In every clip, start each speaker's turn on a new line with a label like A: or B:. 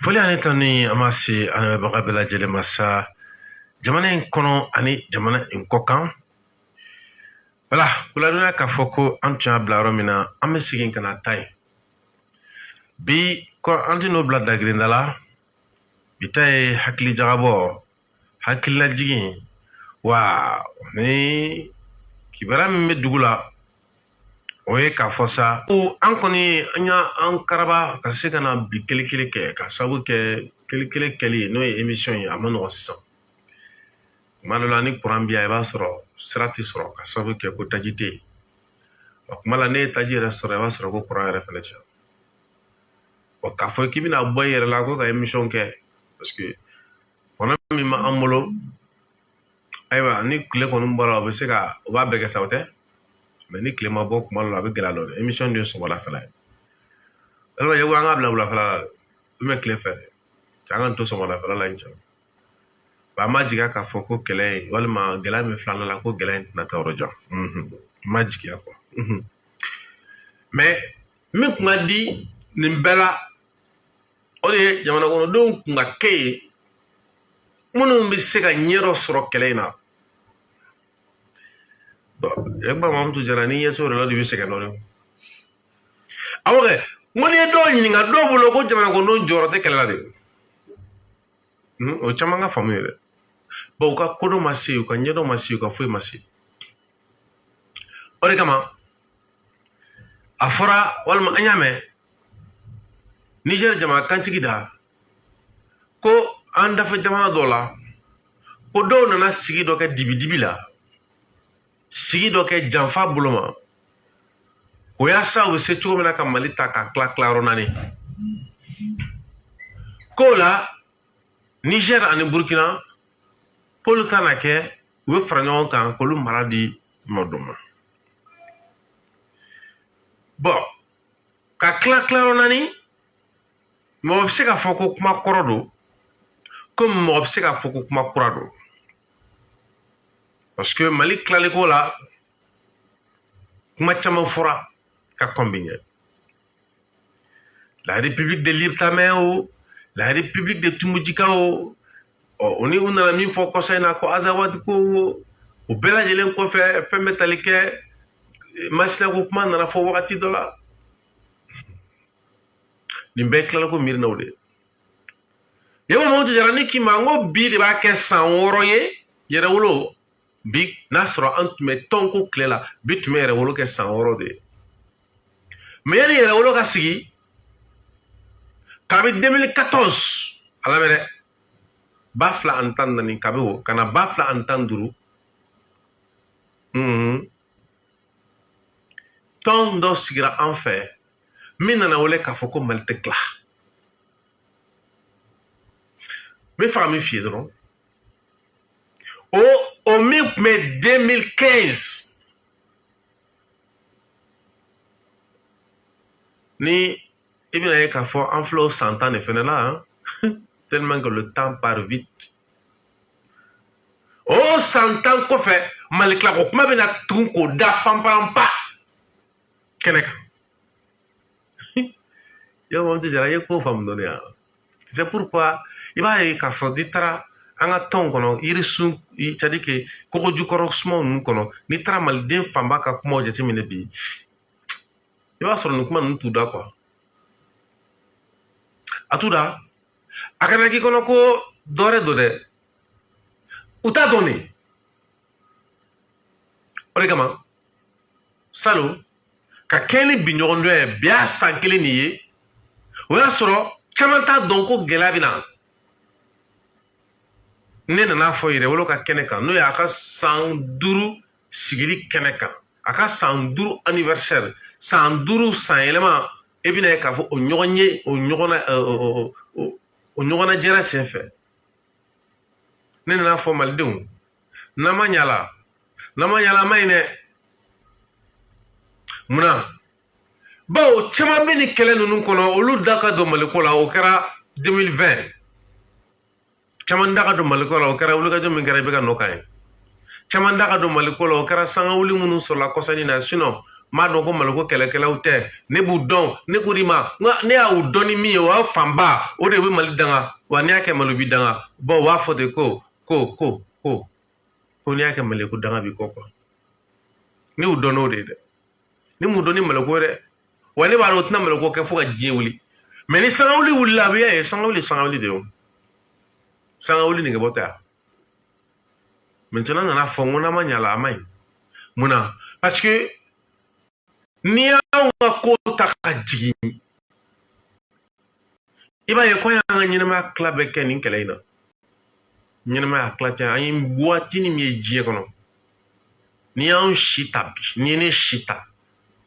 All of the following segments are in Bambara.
A: Foli ani tani amasi anabaga bela jele masa jamana in kono ani jamana in kokan wala kula duna ka foko an tun bla romina an bɛ sigin kana tai bi ko an tino bla dagrindala bitai hakili jagabo hakila jigin wa ni kibara min bɛ dugu la o ye k'a fɔ sa an kɔni an y'a an karaba ka se ka na bi kele kɛ ka sabu kɛ kele kɛli n'o ye émission ye a ma nɔgɔn sisan kuma dɔ la ni kuran bi yan i b'a sɔrɔ sira tɛ sɔrɔ ka sabu kɛ ko taji tɛ yen o kuma la ne ye taji yɛrɛ sɔrɔ i b'a sɔrɔ ko kuran yɛrɛ fɛnɛ cɛ o k'a fɔ k'i bɛna bɔ i yɛrɛ la ko ka émission kɛ parce que kɔnɔ min ma an bolo ayiwa ni tile kɔni bɔra o bɛ se ka o b'a bɛɛ kɛ sa o tɛ mais ni tile ma bɔ kuma dɔ la a bɛ gɛlɛya dɔɔni émission dun ye sɔgɔmada ye walima yɛrɛ an ka bila wulafɛla la ou tile fɛ cɛ an ka to sɔgɔmadafɛla la in cɛ ba ma jigiya k'a fɔ ko kɛlɛ ye walima gɛlɛya min filanan la ko gɛlɛya in tɛna taa yɔrɔ jan ma jigiya quoi mais min kun ka di nin bɛɛ la o de ye jamana kɔnɔdenw kun ka kɛ ye minnu bɛ se ka ɲɛ dɔ sɔrɔ kɛlɛ in na e ba Mamutu Jara ni ɲɛ t'o de la de bɛ sɛgɛn dɔɔni awɔ kɛ n ko n'i ye dɔw ɲininka dɔw bolo ko jamana kɔnɔdenw jɔyɔrɔ tɛ kɛlɛ la de o caman ka faamu ye dɛ u ka kodɔn ma se u ka ɲɛdɔn ma se u ka foyi ma se o de kama a fɔra walima an y'a mɛn Niger jamana kantigi da ko an dafɛ jamana dɔw la ko dɔw nana sigi dɔ kɛ dibi la sigi dɔ kɛ janfa bolo ma o yaasa u bɛ se cogo min na ka Mali ta ka tila yɔrɔ naani k'o la Niger ani Burkina k'olu kana kɛ u bɛ fara ɲɔgɔn kan k'olu mara di mɔdɔ ma bon ka tila yɔrɔ naani mɔgɔ bɛ se ka fɔ ko kuma kɔrɔ don komi mɔgɔ bɛ se ka fɔ ko kuma kura don parce que Mali tilaliko la kuma caman fɔra ka kɔn bi ɲɛ la république de l'Irtamɛ o la république de Tumujika o o ni u nana min fɔ kɔsa in na ko Azawadi ko o bɛɛ lajɛlen kɔfɛ fɛn bɛ tali kɛ masina ko kuma nana fɔ wagati dɔ la nin bɛɛ tilaliko miirinaw de ye Mamutu Jara ni k'i ma n ko bi de b'a kɛ san 6 ye yɛrɛwolo bi n'a sɔrɔ an tun bɛ tɔnko tile la bi tun bɛ yɛrɛwolo kɛ san 6 de ye mais yanni yɛrɛwolo ka sigi kabi 2014 ala bɛ dɛ 2014 kabi o ka na 2015 tɔn dɔ sigira an fɛ min nana wele k'a fɔ ko Mali tɛ tila n bɛ fɛ ka min f'i ye dɔrɔn o min tun bɛ 2015 ni i bɛna ye k'a fɔ an filɛ o san 10 de fɛnɛ la tellement que le temps part vite o san 10 kɔfɛ Mali tilako kuma bɛna tugun k'o da panpanpa kɛnɛ kan yo Mamutu Jara i ye ko faamu dɔɔni yan c'est pourquoi i b'a ye k'a fɔ n'i taara an ka tɔn kɔnɔ yirisun c'est à dire que kɔgɔjukɔrɔ sumaw ninnu kɔnɔ n'i taara maliden fanba ka kumaw jateminɛ bi i b'a sɔrɔ nin kuma ninnu t'u da quoi a t'u da a kana k'i kɔnɔ ko dɔwɛrɛ don dɛ u t'a dɔn de o de kama salon ka kɛ ni biɲɔgɔndɔ ye bi y'a san 1 nin ye o y'a sɔrɔ caman t'a dɔn ko gɛlɛya bɛ na ne nana fɔ yɛrɛwolo ka kɛnɛ kan n'o ye a ka san 5 sigili kɛnɛ kan a ka san 5 anniversaire san 5 san yɛlɛma e bɛna ye k'a fɔ o ɲɔgɔn ye o ɲɔgɔnna jɛra senfɛ ne nana fɔ malidenw n'an ma ɲala ma ɲi dɛ munna bawo caman bɛ ni kɛlɛ ninnu kɔnɔ olu da ka don Maliko la o kɛra 2020 caman da ka don Maliko la o kɛra wulikajɔ min kɛra i bɛ ka nɔ kan ye caman da ka don Maliko la o kɛra sanga wuli minnu sɔrɔla kɔsani na sinon ma dɔn ko maliko kɛlɛkɛlaw tɛ ne b'u dɔn ne ko di ma ne y'u dɔn ni min ye o y'a fanba o de bɛ mali danga wa n'i y'a kɛ malo bi danga bon u b'a fɔ de ko n'i y'a kɛ maliko danga bi kɔ quoi ne y'u dɔn n'o de ye dɛ ne m'u dɔn ni maliko dɛ wa ne b'a dɔn o tɛna maliko kɛ fo ka diɲɛ wuli mais ni sanga wuli wulila a bɛ ye sanga wuli de ye o sanga wuli nege bɔ tɛ yan maintenant nana fɔ n ko n'a ma ɲa la a ma ɲi mun na parce que n'i y'anw ka ko ta ka jigin i b'a ye ko y'an ka ɲɛnamaya tila bɛɛ kɛ nin kɛlɛ in na ɲɛnamaya tila cɛ an ye waatinin min ye diɲɛ kɔnɔ n'i y'anw si ta bi n'i ye ne si ta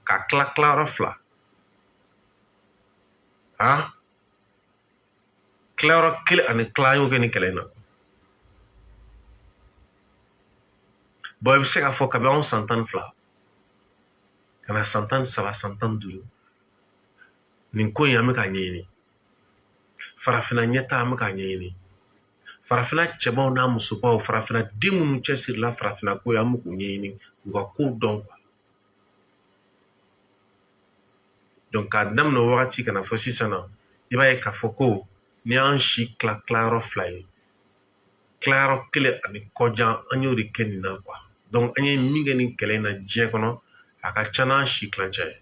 A: ka tila yɔrɔ fila tilayɔrɔ kelen ani tila an y'o kɛ nin kɛlɛ in na bon i bɛ se k'a fɔ kabi anw san 12 ka na san 13 san 15 nin ko in an bɛ k'a ɲɛɲini farafina ɲɛta an bɛ k'a ɲɛɲini farafina cɛbaw n'a musobaw farafina den minnu cɛsirila farafina ko ye an bɛ k'u ɲɛɲini u ka kow dɔn quoi donc k'a daminɛ wagati ka na fɔ sisan na i b'a ye k'a fɔ ko ni y'an si tilayɔrɔ fila ye tilayɔrɔ kelen ani kɔjan an y'o de kɛ nin na quoi donc an ye min kɛ nin kɛlɛ in na diɲɛ kɔnɔ a ka ca n'an si tilancɛ ye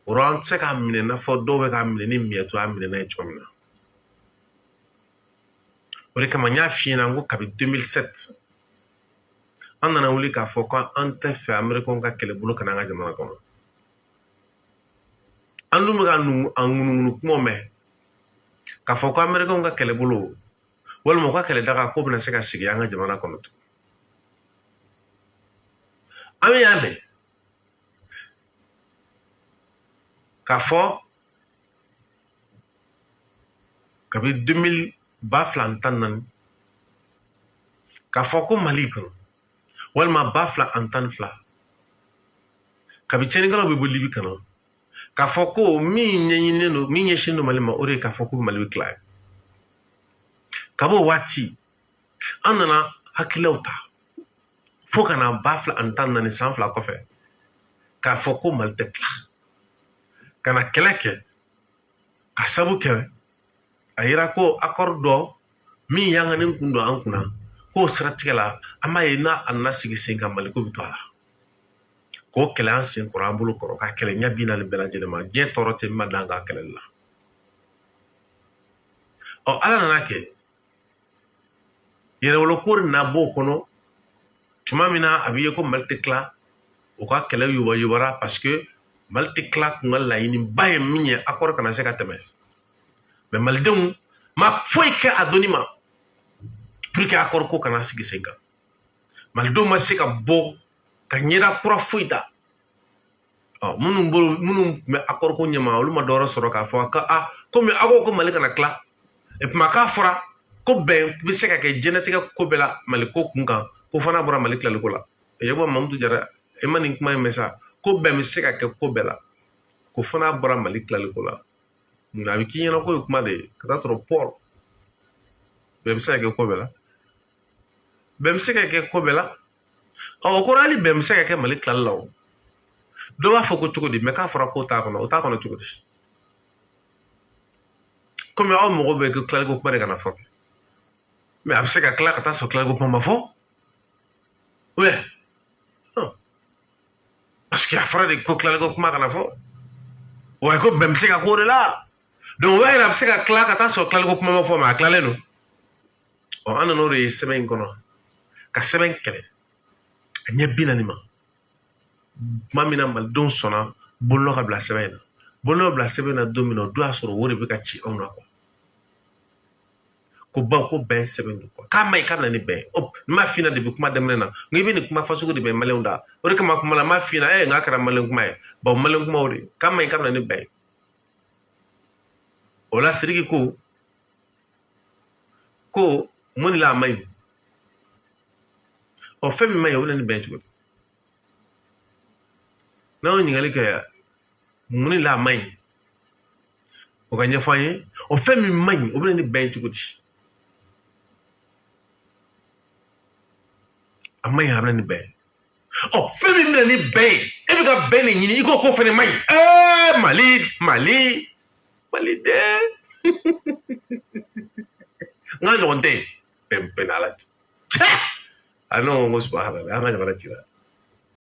A: o la an tɛ se k'a minɛ i n'a fɔ dɔw bɛ k'a minɛ ni miɲɛto y'a minɛ n'a ye cogo min na o de kama n y'a f'i ɲɛna ko kabi 2007 an nana wuli k'a fɔ ko an tɛ fɛ américains ka kɛlɛbolo ka na an ka jamana kɔnɔ an dun bɛ ka ŋunuŋunu kumaw mɛn k'a fɔ ko américains ka kɛlɛbolo walima u ka kɛlɛdaga ko bɛna se ka sigi an ka jamana kɔnɔ tugun an bɛ yan mɛn k'a fɔ kabi 2014 k'a fɔ ko mali kɔnɔ walima 2012 kabi cɛnikɛlaw bɛ bɔ libi kɔnɔ k'a fɔ ko min ɲɛsinnen don mali ma o de ye k'a fɔ ko mali bɛ tila ka b'o waati an nana hakililaw ta fo ka na 2014 san 2 kɔfɛ k'a fɔ ko mali tɛ tila ka na kɛlɛ kɛ ka sabu kɛ a yira ko accord dɔ min yanganen kun don an kunna k'o siratigɛ la an b'a ye n'a a nana sigi sen kan mali ko bɛ to a la k'o kɛlɛ an sen kɔrɔ an bolo kɔrɔ k'a kɛlɛ ɲɛ bi naani bɛɛ lajɛlen ma diɲɛ tɔɔrɔ tɛ min ma dan k'a kɛlɛli la ala nana kɛ yɛrɛwoloko de na b'o kɔnɔ tuma min na a bɛ ye ko mali tɛ tila o ka kɛlɛ yubayubara parce que mali tɛ tila kun ka laɲiniba ye min ye accord kana se ka tɛmɛ mais malidenw ma foyi kɛ a donni ma pour que accord ko kana sigi sen kan malidenw ma se ka bɔ ka ɲɛda kura foyi ta minnu tun bɛ accord ko ɲɛma olu ma dɔwɛrɛ sɔrɔ k'a fɔ komi aw ko ko mali kana tila et puis k'a fɔra ko bɛn bɛ se ka kɛ diɲɛlatigɛ ko bɛɛ la mali ko kun kan ko fana bɔra mali tilaliko la ye bɔ mamutu jara e ma nin kuma in mɛn sa ko bɛn bɛ se ka kɛ ko bɛɛ la ko fana bɔra mali tilaliko la nka a bɛ k'i ɲɛna ko ye kuma de ye ka taa sɔrɔ paul bɛn bɛ se ka kɛ ko bɛɛ la bɛn bɛ se ka kɛ ko bɛɛ la o kɔrɔ hali bɛn bɛ se ka kɛ mali tilali la o dɔw b'a fɔ ko cogo di mɛ k'a fɔra ko t'a kɔnɔ o t'a kɔnɔ cogo di komi aw mago bɛ ko tilaliko kuma de kana fɔ mais a bɛ se ka tila ka taa sɔrɔ tilaliko kuma ma fɔ ouais parce que a fɔra de ko tilaliko kuma kana fɔ wa ko bɛn bɛ se ka k'o de la donc o b'a yira a bɛ se ka tila ka taa sɔrɔ tilaliko kuma ma fɔ mais a tilalen don an nan'o de ye sɛbɛn in kɔnɔ ka sɛbɛn kɛlɛ a ɲɛ 40 ma tuma min na malidenw sɔnna bolonɔ ka bila sɛbɛn in na bolonɔ bila sɛbɛn in na don min na o don y'a sɔrɔ o de bɛ ka ci anw na quoi ko baw ko bɛn sɛbɛn don quoi k'a ma ɲi k'a bɛna ni bɛn ye n m'a f'i ɲɛna depuis kuma daminɛ na nka i bɛ nin kuma fasugu de bɛn maliyɛnw da o de kama kuma la n m'a f'i ɲɛna nka a kɛra maliyɛn kuma ye bon maliyɛn kuma o de k'a ma ɲi k'a bɛna ni bɛn ye o la Sidiki ko mun de la a ma ɲi fɛn min ma ɲi o bɛ na ni bɛn cogo di n'aw ye ɲininkali kɛ mun de la a ma ɲi o ka ɲɛfɔ an ye fɛn min ma ɲi o bɛ na ni bɛn cogo di a ma ɲi a bɛ na ni bɛn fɛn min bɛna ni bɛn ye e bɛ ka bɛn de ɲini i ko fɛnɛ man ɲi mali dɛ n ka ɲɔgɔn tɛ bɛn n'ala cɛ a n'o ko subahana an ka jamana cira